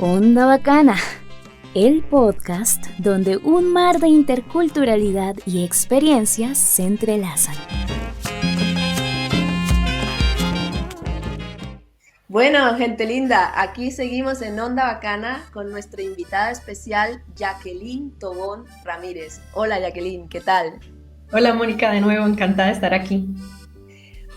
Onda Bacana, el podcast donde un mar de interculturalidad y experiencias se entrelazan. Bueno, gente linda, aquí seguimos en Onda Bacana con nuestra invitada especial, Jacqueline Tobón Ramírez. Hola Jacqueline, ¿qué tal? Hola Mónica, de nuevo, encantada de estar aquí.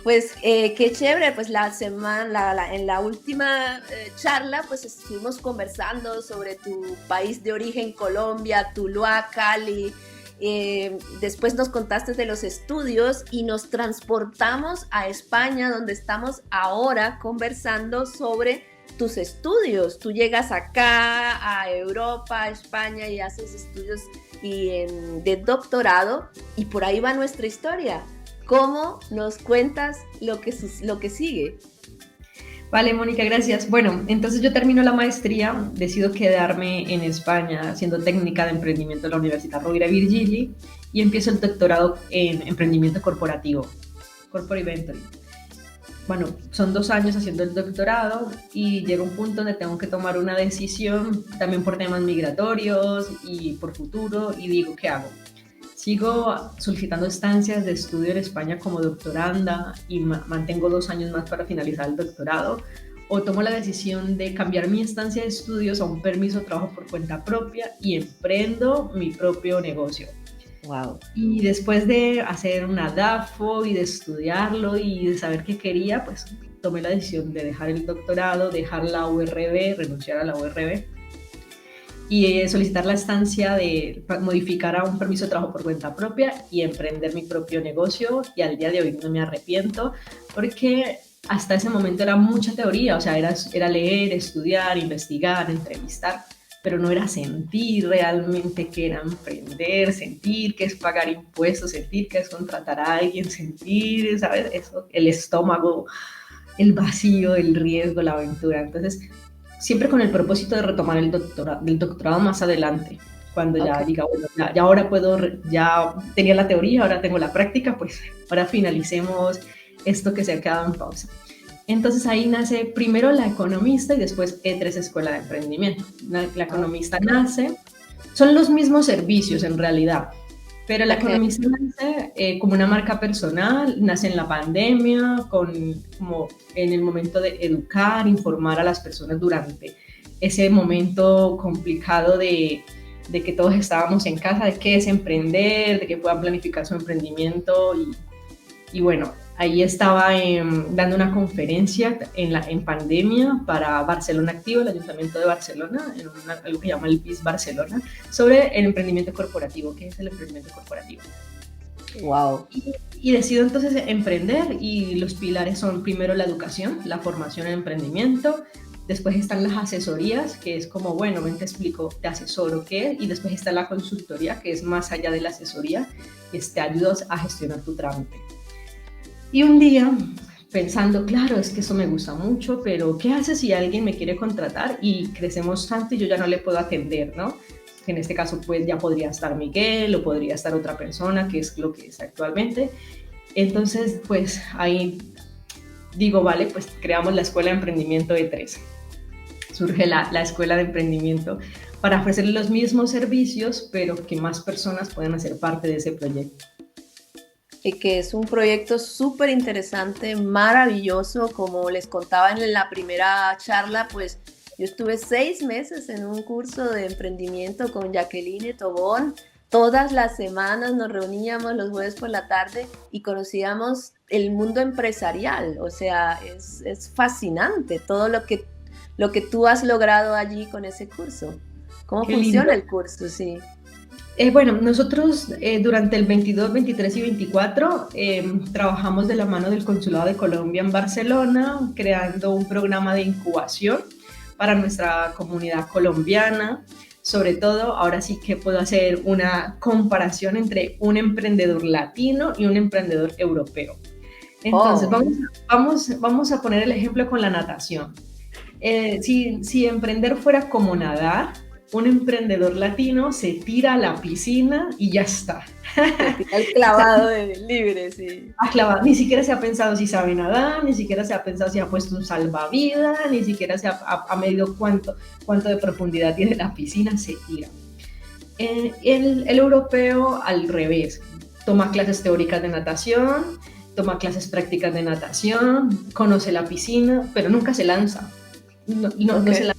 Pues qué chévere, pues en la última charla pues estuvimos conversando sobre tu país de origen, Colombia, Tuluá, Cali. Después nos contaste de los estudios y nos transportamos a España, donde estamos ahora conversando sobre tus estudios. Tú llegas acá a Europa, a España y haces estudios de doctorado y por ahí va nuestra historia. ¿Cómo nos cuentas lo que sigue? Vale, Mónica, gracias. Bueno, entonces yo termino la maestría, decido quedarme en España haciendo técnica de emprendimiento en la Universidad Rovira i Virgili y empiezo el doctorado en emprendimiento corporativo, Corporate Venture. Bueno, son 2 años haciendo el doctorado y llega un punto donde tengo que tomar una decisión, también por temas migratorios y por futuro, y digo, ¿qué hago? Sigo solicitando estancias de estudio en España como doctoranda y mantengo 2 años más para finalizar el doctorado, o tomo la decisión de cambiar mi estancia de estudios a un permiso de trabajo por cuenta propia y emprendo mi propio negocio. Wow. Y después de hacer una DAFO y de estudiarlo y de saber qué quería, pues tomé la decisión de dejar el doctorado, dejar la URB, renunciar a la URB y solicitar la estancia de modificar a un permiso de trabajo por cuenta propia y emprender mi propio negocio, y al día de hoy no me arrepiento porque hasta ese momento era mucha teoría, o sea, era leer, estudiar, investigar, entrevistar, pero no era sentir realmente qué era emprender, sentir qué es pagar impuestos, sentir qué es contratar a alguien, sentir, ¿sabes? Eso, el estómago, el vacío, el riesgo, la aventura. Entonces, siempre con el propósito de retomar el doctorado más adelante, cuando ya diga, bueno, ya ahora puedo, ya tenía la teoría, ahora tengo la práctica, pues ahora finalicemos esto que se ha quedado en pausa. Entonces ahí nace primero La Economista y después E3 Escuela de Emprendimiento. La Economista nace, son los mismos servicios en realidad, pero La Economista nace como una marca personal, nace en la pandemia, como en el momento de educar, informar a las personas durante ese momento complicado de que todos estábamos en casa, de qué es emprender, de que puedan planificar su emprendimiento. Y bueno, ahí estaba dando una conferencia en pandemia para Barcelona Activa, el Ayuntamiento de Barcelona, en algo que llama el BIS Barcelona, sobre el emprendimiento corporativo. ¿Qué es el emprendimiento corporativo? Wow. Y decido entonces emprender, y los pilares son primero la educación, la formación en emprendimiento, después están las asesorías, que es como, bueno, ven, te explico, te asesoro qué es, y después está la consultoría, que es más allá de la asesoría, que te ayuda a gestionar tu trámite. Y un día, pensando, claro, es que eso me gusta mucho, pero ¿qué hace si alguien me quiere contratar y crecemos tanto y yo ya no le puedo atender, ¿no? En este caso, pues ya podría estar Miguel o podría estar otra persona, que es lo que es actualmente. Entonces, pues ahí digo, vale, pues creamos la Escuela de Emprendimiento E3. Surge la Escuela de Emprendimiento para ofrecer los mismos servicios, pero que más personas puedan hacer parte de ese proyecto. Y que es un proyecto súper interesante, maravilloso. Como les contaba en la primera charla, pues yo estuve 6 meses en un curso de emprendimiento con Jacqueline Tobón. Todas las semanas nos reuníamos los jueves por la tarde y conocíamos el mundo empresarial. O sea, es fascinante todo lo que tú has logrado allí con ese curso. ¿Cómo funciona el curso? Sí. Bueno, nosotros durante el 22, 23 y 24 trabajamos de la mano del Consulado de Colombia en Barcelona, creando un programa de incubación para nuestra comunidad colombiana. Sobre todo, ahora sí que puedo hacer una comparación entre un emprendedor latino y un emprendedor europeo. Entonces, vamos a poner el ejemplo con la natación. Si emprender fuera como nadar, un emprendedor latino se tira a la piscina y ya está. El clavado libre, sí. Clavado. Ni siquiera se ha pensado si sabe nadar, ni siquiera se ha pensado si ha puesto un salvavidas, ni siquiera se ha medido cuánto de profundidad tiene la piscina, se tira. El europeo al revés, toma clases teóricas de natación, toma clases prácticas de natación, conoce la piscina, pero nunca se lanza. No se lanza.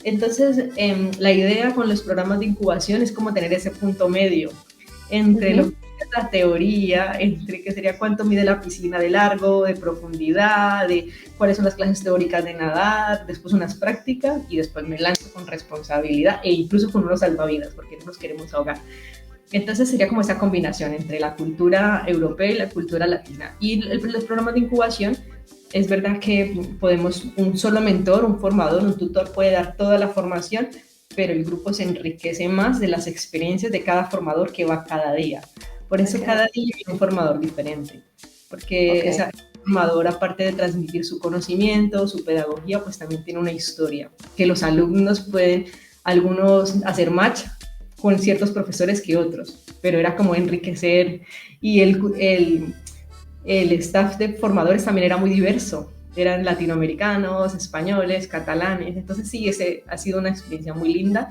Entonces, la idea con los programas de incubación es como tener ese punto medio entre lo que es la teoría, entre qué sería cuánto mide la piscina de largo, de profundidad, de cuáles son las clases teóricas de nadar, después unas prácticas y después me lanzo con responsabilidad e incluso con unos salvavidas porque no nos queremos ahogar. Entonces sería como esa combinación entre la cultura europea y la cultura latina. Y los programas de incubación, es verdad que podemos, un solo mentor, un formador, un tutor puede dar toda la formación, pero el grupo se enriquece más de las experiencias de cada formador que va cada día. Por eso cada día hay un formador diferente, porque esa formador, aparte de transmitir su conocimiento, su pedagogía, pues también tiene una historia, que los alumnos pueden, algunos hacer match con ciertos profesores que otros, pero era como enriquecer, y el staff de formadores también era muy diverso, eran latinoamericanos, españoles, catalanes, entonces sí, ese ha sido una experiencia muy linda.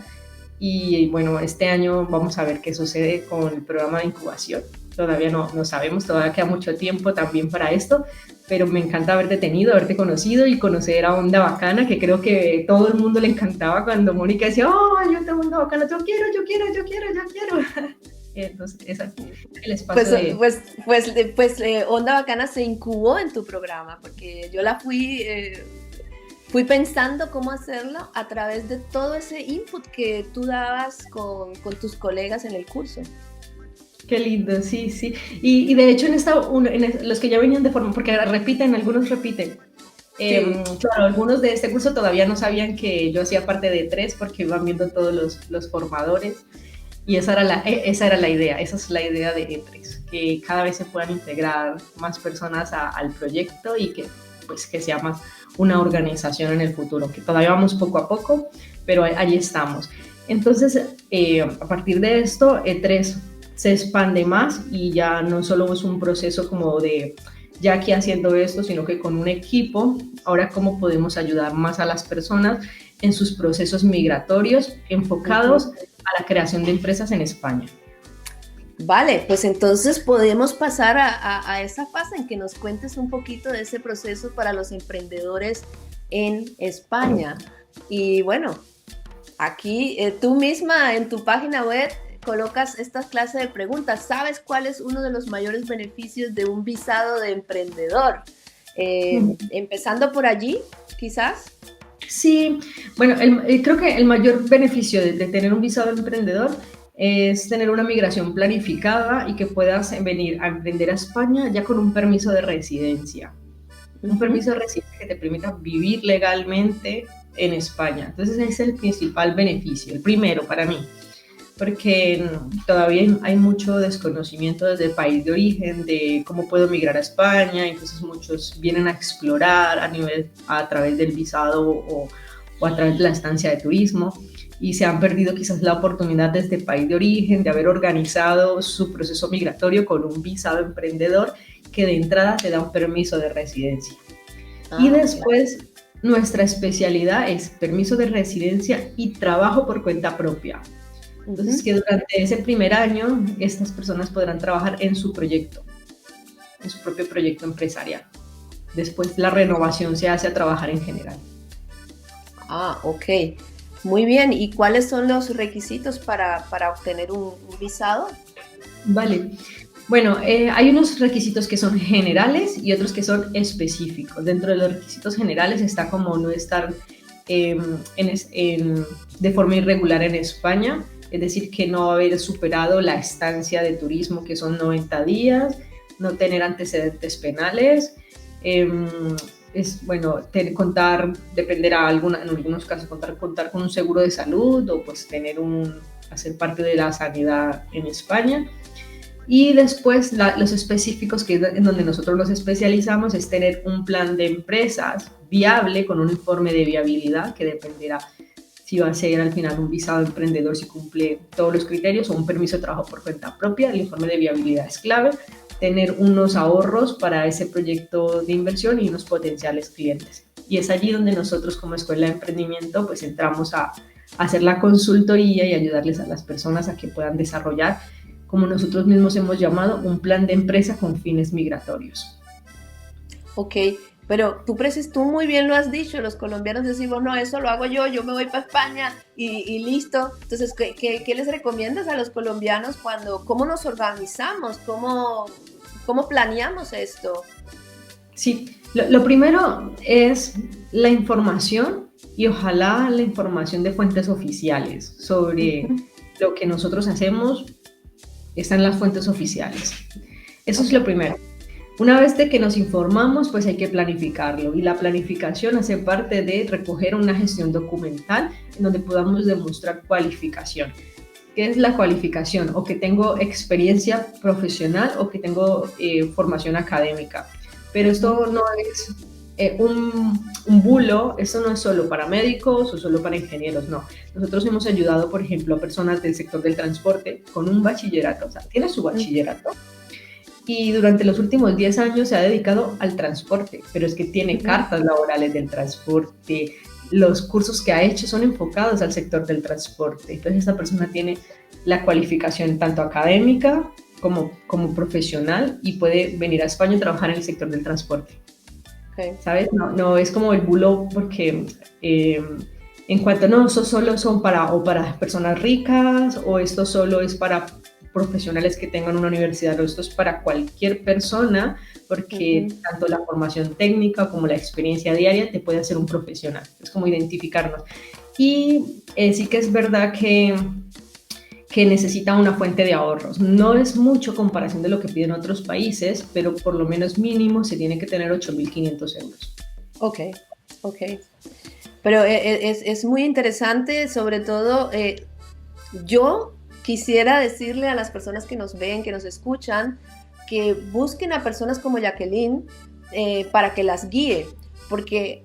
Y bueno, este año vamos a ver qué sucede con el programa de incubación. Todavía no sabemos, todavía queda mucho tiempo también para esto, pero me encanta haberte tenido, haberte conocido y conocer a Onda Bacana, que creo que todo el mundo le encantaba cuando Mónica decía, oh, yo tengo Onda Bacana, yo quiero. Entonces, ese es el espacio Onda Bacana se incubó en tu programa, porque yo la fui pensando cómo hacerlo a través de todo ese input que tú dabas con tus colegas en el curso. Qué lindo, sí. Y de hecho los que ya venían de forma, porque algunos repiten. Claro, algunos de este curso todavía no sabían que yo hacía parte de E3 porque iban viendo todos los formadores. Y esa era la idea, esa es la idea de E3, que cada vez se puedan integrar más personas al proyecto y que sea más una organización en el futuro, que todavía vamos poco a poco, pero ahí estamos. Entonces, a partir de esto, E3 se expande más y ya no solo es un proceso como de ya aquí haciendo esto, sino que con un equipo, ahora cómo podemos ayudar más a las personas en sus procesos migratorios enfocados a la creación de empresas en España. Vale, pues entonces podemos pasar a esa fase en que nos cuentes un poquito de ese proceso para los emprendedores en España. Y bueno, aquí tú misma en tu página web colocas esta clase de preguntas. ¿Sabes cuál es uno de los mayores beneficios de un visado de emprendedor? Empezando por allí, quizás. Sí, bueno, creo que el mayor beneficio de tener un visado de emprendedor es tener una migración planificada y que puedas venir a emprender a España ya con un permiso de residencia. Un permiso de residencia que te permita vivir legalmente en España. Entonces ese es el principal beneficio, el primero para mí, porque todavía hay mucho desconocimiento desde el país de origen de cómo puedo migrar a España, entonces muchos vienen a explorar a través del visado o a través de la estancia de turismo y se han perdido quizás la oportunidad desde el país de origen de haber organizado su proceso migratorio con un visado emprendedor que de entrada te da un permiso de residencia. Y después nuestra especialidad es permiso de residencia y trabajo por cuenta propia. Entonces, que durante ese primer año, estas personas podrán trabajar en su proyecto, en su propio proyecto empresarial. Después, la renovación se hace a trabajar en general. Ok. Muy bien. ¿Y cuáles son los requisitos para obtener un visado? Vale. Bueno, hay unos requisitos que son generales y otros que son específicos. Dentro de los requisitos generales está como no estar de forma irregular en España, es decir, que no haber superado la estancia de turismo, que son 90 días, no tener antecedentes penales, dependerá en algunos casos contar con un seguro de salud o pues hacer parte de la sanidad en España. Y después los específicos, que es en donde nosotros nos especializamos, es tener un plan de empresas viable con un informe de viabilidad que dependerá si va a ser al final un visado emprendedor si cumple todos los criterios o un permiso de trabajo por cuenta propia. El informe de viabilidad es clave, tener unos ahorros para ese proyecto de inversión y unos potenciales clientes. Y es allí donde nosotros como Escuela de Emprendimiento pues entramos a hacer la consultoría y ayudarles a las personas a que puedan desarrollar, como nosotros mismos hemos llamado, un plan de empresa con fines migratorios. Ok, pero tú muy bien lo has dicho, los colombianos decimos, no, eso lo hago yo me voy para España y listo. Entonces, ¿qué les recomiendas a los colombianos cómo nos organizamos, cómo planeamos esto? Sí, lo primero es la información y ojalá la información de fuentes oficiales sobre lo que nosotros hacemos está en las fuentes oficiales. Eso es lo primero. Una vez de que nos informamos, pues hay que planificarlo y la planificación hace parte de recoger una gestión documental en donde podamos demostrar cualificación. ¿Qué es la cualificación? O que tengo experiencia profesional o que tengo formación académica. Pero esto no es un bulo, esto no es solo para médicos o solo para ingenieros, no. Nosotros hemos ayudado, por ejemplo, a personas del sector del transporte con un bachillerato, o sea, tiene su bachillerato y durante los últimos 10 años se ha dedicado al transporte, pero es que tiene cartas laborales del transporte, los cursos que ha hecho son enfocados al sector del transporte, entonces esta persona tiene la cualificación tanto académica como profesional y puede venir a España y trabajar en el sector del transporte. Okay. ¿Sabes? No es como el bulo porque en cuanto no, estos solo son para personas ricas o esto solo es para profesionales que tengan una universidad, o esto es para cualquier persona porque tanto la formación técnica como la experiencia diaria te puede hacer un profesional. Es como identificarnos. Y sí que es verdad que necesita una fuente de ahorros. No es mucho comparación de lo que piden otros países, pero por lo menos mínimo se tiene que tener 8.500 euros. Ok. Pero es muy interesante, sobre todo yo quisiera decirle a las personas que nos ven, que nos escuchan, que busquen a personas como Jacqueline para que las guíe, porque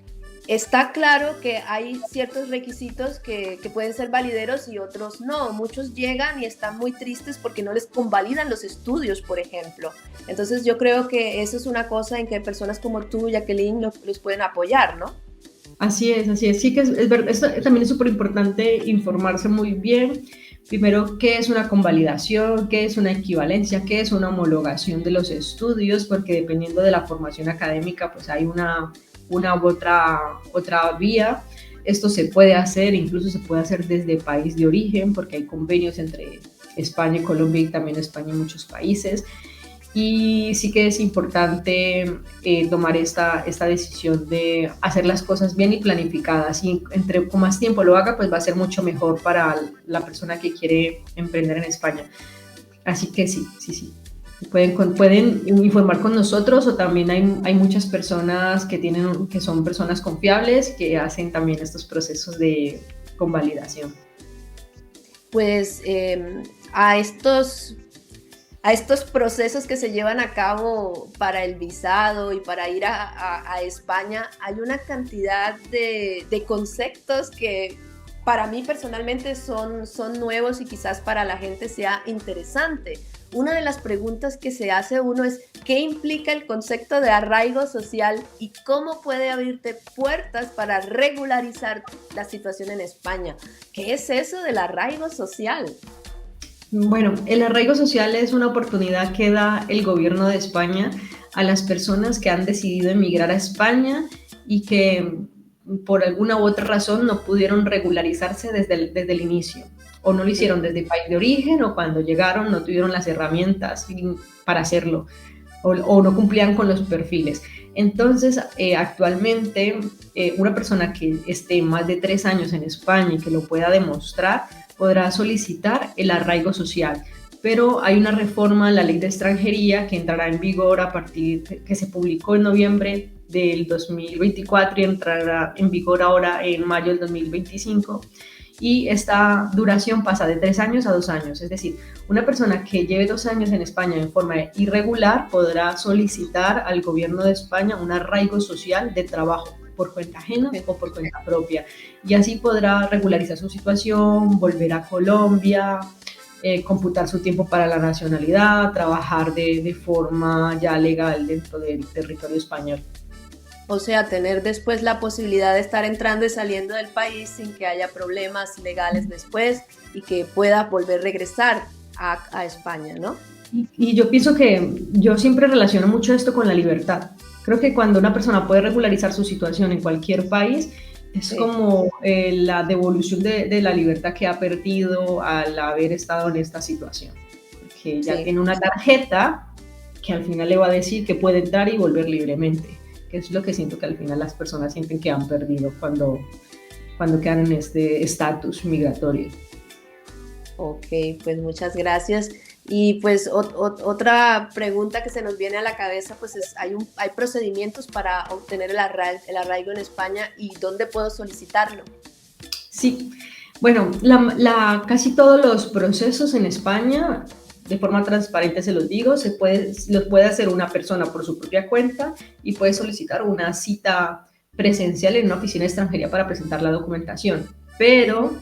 está claro que hay ciertos requisitos que pueden ser valideros y otros no. Muchos llegan y están muy tristes porque no les convalidan los estudios, por ejemplo. Entonces yo creo que eso es una cosa en que personas como tú, Jacqueline, los pueden apoyar, ¿no? Así es. Sí que es verdad. Esto también es súper importante informarse muy bien. Primero, ¿qué es una convalidación? ¿Qué es una equivalencia? ¿Qué es una homologación de los estudios? Porque dependiendo de la formación académica, pues hay una u otra vía. Esto se puede hacer, incluso se puede hacer desde país de origen, porque hay convenios entre España y Colombia y también España y muchos países. Y sí que es importante tomar esta decisión de hacer las cosas bien y planificadas. Y entre más tiempo lo haga, pues va a ser mucho mejor para la persona que quiere emprender en España. Así que sí. Pueden informar con nosotros o también hay muchas personas que son personas confiables que hacen también estos procesos de convalidación. Pues a estos procesos que se llevan a cabo para el visado y para ir a España, hay una cantidad de conceptos que para mí personalmente son nuevos y quizás para la gente sea interesante. Una de las preguntas que se hace uno es ¿qué implica el concepto de arraigo social y cómo puede abrirte puertas para regularizar la situación en España? ¿Qué es eso del arraigo social? Bueno, el arraigo social es una oportunidad que da el gobierno de España a las personas que han decidido emigrar a España y que por alguna u otra razón no pudieron regularizarse desde el inicio. O no lo hicieron desde el país de origen o cuando llegaron no tuvieron las herramientas para hacerlo o no cumplían con los perfiles. Entonces, actualmente, una persona que esté más de 3 años en España y que lo pueda demostrar, podrá solicitar el arraigo social. Pero hay una reforma a la ley de extranjería que entrará en vigor a partir que se publicó en noviembre del 2024 y entrará en vigor ahora en mayo del 2025. Y esta duración pasa de 3 años a 2 años. Es decir, una persona que lleve 2 años en España en forma irregular podrá solicitar al gobierno de España un arraigo social de trabajo. por cuenta ajena Ok. o por cuenta propia. Y así podrá regularizar su situación, volver a Colombia, computar su tiempo para la nacionalidad, trabajar de forma ya legal dentro del territorio español. O sea, tener después la posibilidad de estar entrando y saliendo del país sin que haya problemas legales después y que pueda volver a regresar a España, ¿no? Y yo pienso que yo siempre relaciono mucho esto con la libertad. Creo que cuando una persona puede regularizar su situación en cualquier país, es Sí. como la devolución de la libertad que ha perdido al haber estado en esta situación. Que ya Sí. tiene una tarjeta que al final le va a decir que puede entrar y volver libremente, que es lo que siento que al final las personas sienten que han perdido cuando quedan en este estatus migratorio. Ok, pues muchas gracias. Y pues otra pregunta que se nos viene a la cabeza, pues es, hay procedimientos para obtener el arraigo en España y ¿dónde puedo solicitarlo? Sí, bueno, casi todos los procesos en España, de forma transparente se los digo, los puede hacer una persona por su propia cuenta y puede solicitar una cita presencial en una oficina extranjería para presentar la documentación. Pero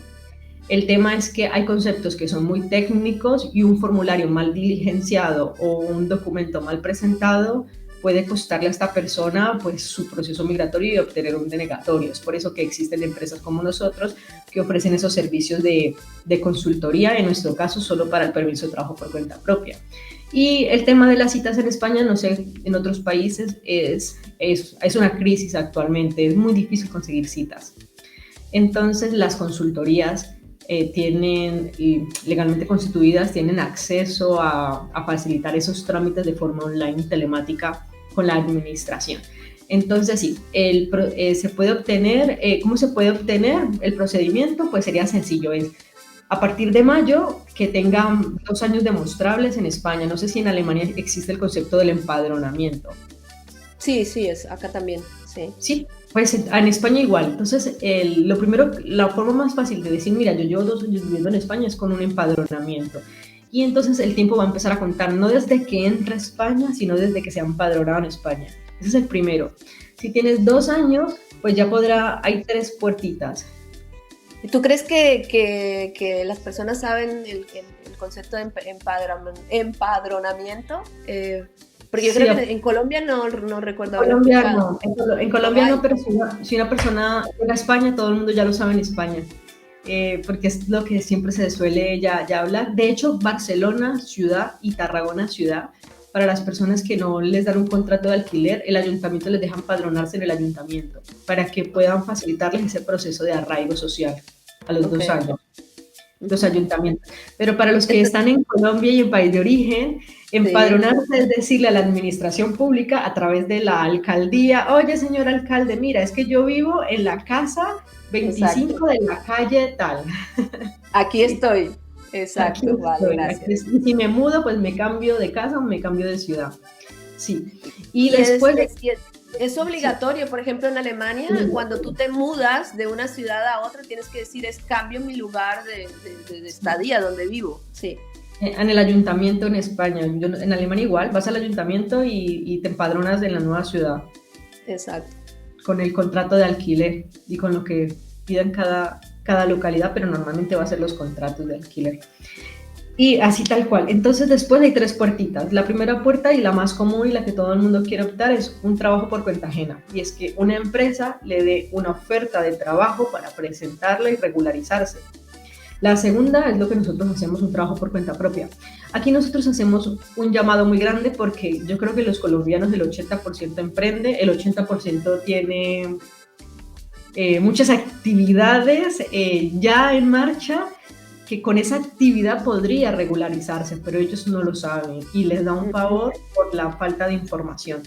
el tema es que hay conceptos que son muy técnicos y un formulario mal diligenciado o un documento mal presentado puede costarle a esta persona pues su proceso migratorio y obtener un denegatorio. Es por eso que existen empresas como nosotros que ofrecen esos servicios de consultoría, en nuestro caso solo para el permiso de trabajo por cuenta propia. Y el tema de las citas en España, no sé, en otros países es una crisis actualmente, es muy difícil conseguir citas. Entonces las consultorías tienen, legalmente constituidas, tienen acceso a facilitar esos trámites de forma online telemática con la administración. Entonces, sí, se puede obtener, ¿cómo se puede obtener el procedimiento? Pues sería sencillo, es a partir de mayo que tengan 2 años demostrables en España. No sé si en Alemania existe el concepto del empadronamiento. Sí, sí, acá también, sí. Sí, pues en España igual. Entonces, lo primero, la forma más fácil de decir, mira, yo llevo 2 años viviendo en España es con un empadronamiento. Y entonces el tiempo va a empezar a contar, no desde que entra a España, sino desde que se ha empadronado en España. Ese es el primero. Si tienes 2 años, pues ya hay 3 puertitas. ¿Y tú crees que las personas saben el concepto de empadronamiento? Porque yo creo que en Colombia no recuerdo haber escuchado. En Colombia no, pero si una persona llega a España, todo el mundo ya lo sabe en España, porque es lo que siempre se suele ya hablar. De hecho, Barcelona ciudad y Tarragona ciudad, para las personas que no les dan un contrato de alquiler, el ayuntamiento les deja empadronarse en el ayuntamiento, para que puedan facilitarles ese proceso de arraigo social a los 2 años. Los ayuntamientos. Pero para los que están en Colombia y en país de origen, empadronarse sí. Es decirle a la administración pública a través de la alcaldía, oye señor alcalde, mira, es que yo vivo en la casa 25 Exacto. De la calle tal. Aquí estoy. Exacto, aquí vale, estoy. Gracias. Y si me mudo, pues me cambio de casa o me cambio de ciudad. Sí. Y después... Es obligatorio, por ejemplo, en Alemania, cuando tú te mudas de una ciudad a otra, tienes que decir, cambio mi lugar de estadía, donde vivo. Sí. En el ayuntamiento en España, en Alemania igual, vas al ayuntamiento y te empadronas en la nueva ciudad. Exacto. Con el contrato de alquiler y con lo que pidan cada localidad, pero normalmente va a ser los contratos de alquiler. Y así tal cual. Entonces después hay 3 puertitas. La primera puerta y la más común y la que todo el mundo quiere optar es un trabajo por cuenta ajena. Y es que una empresa le dé una oferta de trabajo para presentarla y regularizarse. La segunda es lo que nosotros hacemos, un trabajo por cuenta propia. Aquí nosotros hacemos un llamado muy grande porque yo creo que los colombianos el 80% emprende, el 80% tiene muchas actividades ya en marcha, que con esa actividad podría regularizarse, pero ellos no lo saben y les da un favor por la falta de información,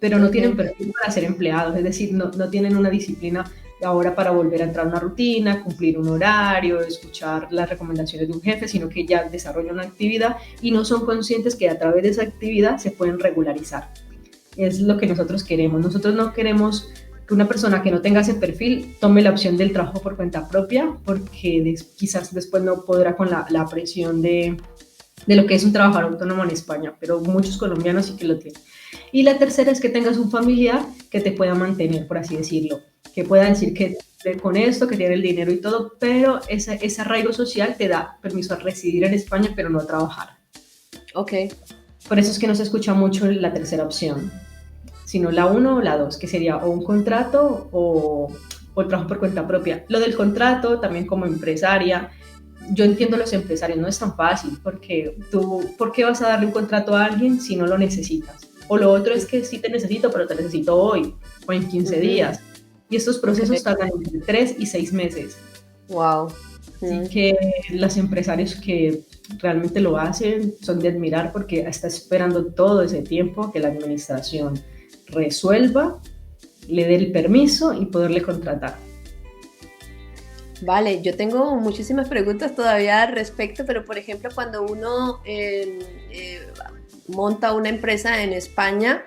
pero no tienen perfil para ser empleados, es decir, no tienen una disciplina ahora para volver a entrar a una rutina, cumplir un horario, escuchar las recomendaciones de un jefe, sino que ya desarrollan una actividad y no son conscientes que a través de esa actividad se pueden regularizar. Es lo que nosotros queremos. Nosotros no queremos que una persona que no tenga ese perfil tome la opción del trabajo por cuenta propia, porque quizás después no podrá con la presión de de lo que es un trabajador autónomo en España, pero muchos colombianos sí que lo tienen. Y la tercera es que tengas un familiar que te pueda mantener, por así decirlo, que pueda decir que con esto, que tiene el dinero y todo, pero ese arraigo social te da permiso a residir en España, pero no a trabajar. Ok. Por eso es que no se escucha mucho la tercera opción, sino la 1 o la 2, que sería o un contrato o el trabajo por cuenta propia. Lo del contrato, también como empresaria, yo entiendo a los empresarios, no es tan fácil, porque tú, ¿por qué vas a darle un contrato a alguien si no lo necesitas? O lo otro es que sí te necesito, pero te necesito hoy o en 15 días. Y estos procesos tardan entre 3 y 6 meses. Wow. Así que los empresarios que realmente lo hacen son de admirar porque está esperando todo ese tiempo que la administración resuelva, le dé el permiso y poderle contratar. Vale, yo tengo muchísimas preguntas todavía al respecto, pero por ejemplo, cuando uno monta una empresa en España,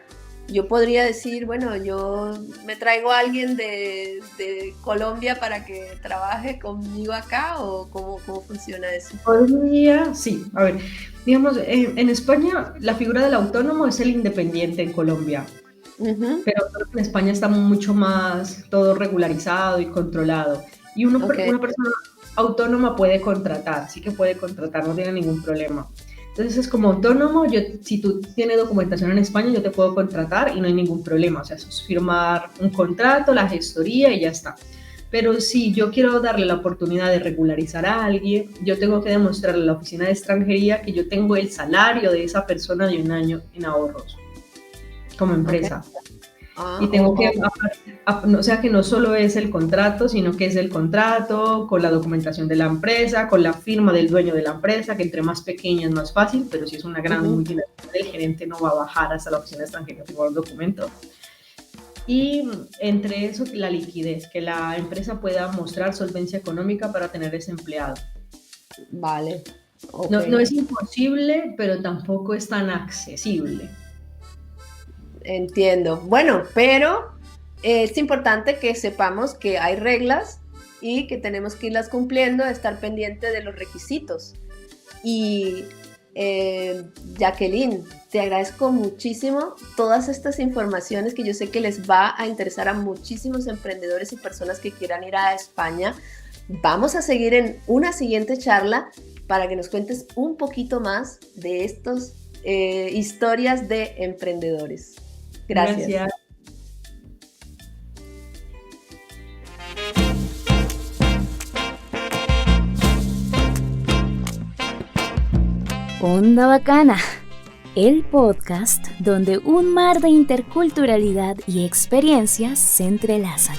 yo podría decir, bueno, yo me traigo a alguien de Colombia para que trabaje conmigo acá, ¿o cómo funciona eso? Podría, sí, a ver, digamos, en España la figura del autónomo es el independiente en Colombia, pero en España está mucho más todo regularizado y controlado. Y una persona autónoma puede contratar, sí que puede contratar, no tiene ningún problema. Entonces es como autónomo, si tú tienes documentación en España, yo te puedo contratar y no hay ningún problema. O sea, eso es firmar un contrato, la gestoría y ya está. Pero si yo quiero darle la oportunidad de regularizar a alguien, yo tengo que demostrarle a la oficina de extranjería que yo tengo el salario de esa persona de un año en ahorros como empresa. Y tengo que, o sea, que no solo es el contrato, sino que es el contrato con la documentación de la empresa, con la firma del dueño de la empresa, que entre más pequeña es más fácil, pero si es una gran multinacional, el gerente no va a bajar hasta la oficina extranjera a firmar el documento. Y entre eso, la liquidez, que la empresa pueda mostrar solvencia económica para tener ese empleado. Vale. Okay. No es imposible, pero tampoco es tan accesible. Entiendo. Bueno, pero es importante que sepamos que hay reglas y que tenemos que irlas cumpliendo, estar pendiente de los requisitos. Y Jacqueline, te agradezco muchísimo todas estas informaciones que yo sé que les va a interesar a muchísimos emprendedores y personas que quieran ir a España. Vamos a seguir en una siguiente charla para que nos cuentes un poquito más de estas historias de emprendedores. Gracias. Onda Bacana, el podcast donde un mar de interculturalidad y experiencias se entrelazan.